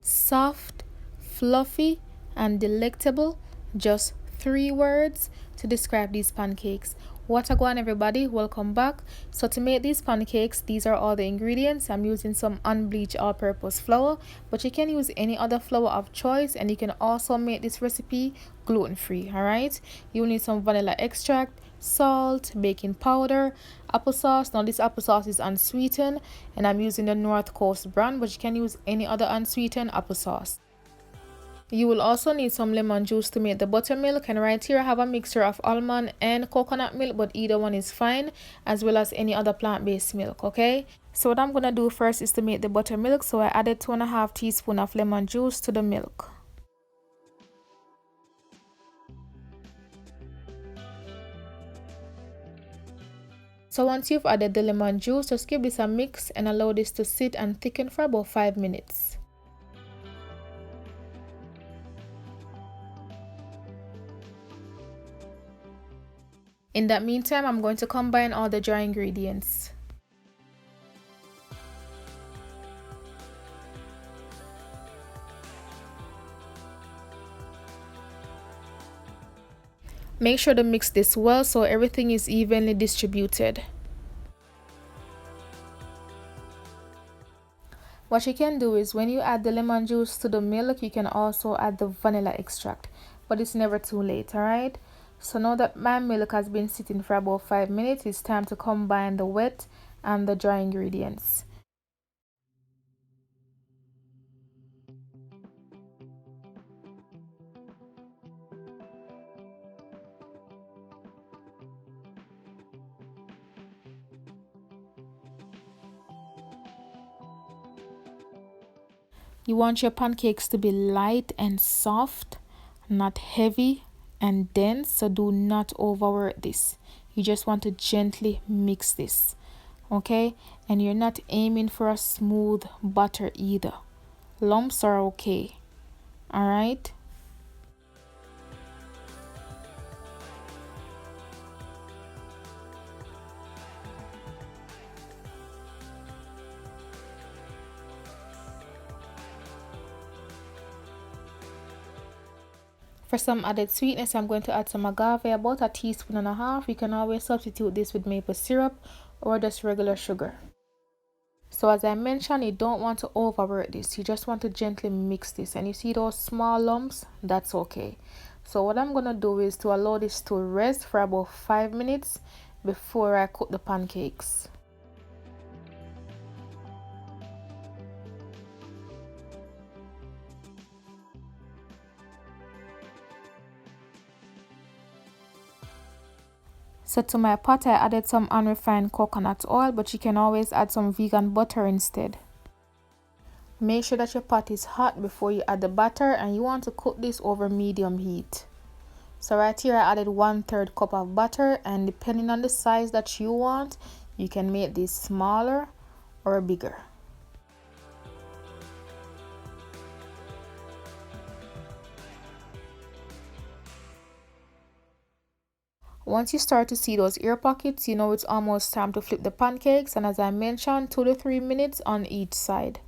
soft, fluffy, and delectable. Just 3 words to describe these pancakes. What a go on, everybody, welcome back. So to make these pancakes, these are all the ingredients. I'm using some unbleached all-purpose flour, but you can use any other flour of choice, and you can also make this recipe gluten-free. All right, you'll need some vanilla extract, salt, baking powder, applesauce. Now this applesauce is unsweetened, and I'm using the North Coast brand, but you can use any other unsweetened applesauce. You will also need some lemon juice to make the buttermilk, and right here I have a mixture of almond and coconut milk, but either one is fine, as well as any other plant-based milk. Okay, so what I'm gonna do first is to make the buttermilk. So I added 2.5 teaspoons of lemon juice to the milk. So once you've added the lemon juice, just give this a mix and allow this to sit and thicken for about 5 minutes. In that meantime, I'm going to combine all the dry ingredients. Make sure to mix this well so everything is evenly distributed. What you can do is when you add the lemon juice to the milk, you can also add the vanilla extract, but it's never too late. Alright, so now that my milk has been sitting for about 5 minutes, it's time to combine the wet and the dry ingredients. You want your pancakes to be light and soft, not heavy and dense, so do not overwork this. You just want to gently mix this, okay? And you're not aiming for a smooth butter either. Lumps are okay, all right? For some added sweetness, I'm going to add some agave, about 1.5 teaspoons. You can always substitute this with maple syrup or just regular sugar. So as I mentioned, you don't want to overwork this. You just want to gently mix this. And you see those small lumps? That's okay. So what I'm going to do is to allow this to rest for about 5 minutes before I cook the pancakes. So to my pot, I added some unrefined coconut oil, but you can always add some vegan butter instead. Make sure that your pot is hot before you add the butter, and you want to cook this over medium heat. So right here I added 1/3 cup of butter, and depending on the size that you want, you can make this smaller or bigger. Once you start to see those air pockets, you know it's almost time to flip the pancakes, and as I mentioned, 2 to 3 minutes on each side.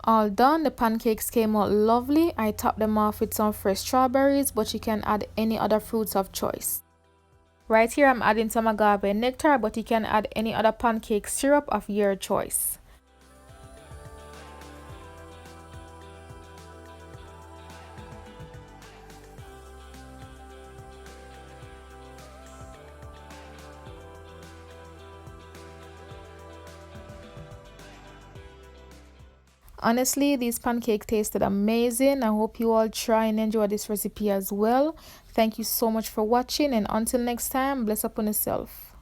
All done, the pancakes came out lovely. I topped them off with some fresh strawberries, but you can add any other fruits of choice. Right here I'm adding some agave nectar, but you can add any other pancake syrup of your choice. Honestly, these pancakes tasted amazing. I hope you all try and enjoy this recipe as well. Thank you so much for watching, and until next time, bless upon yourself.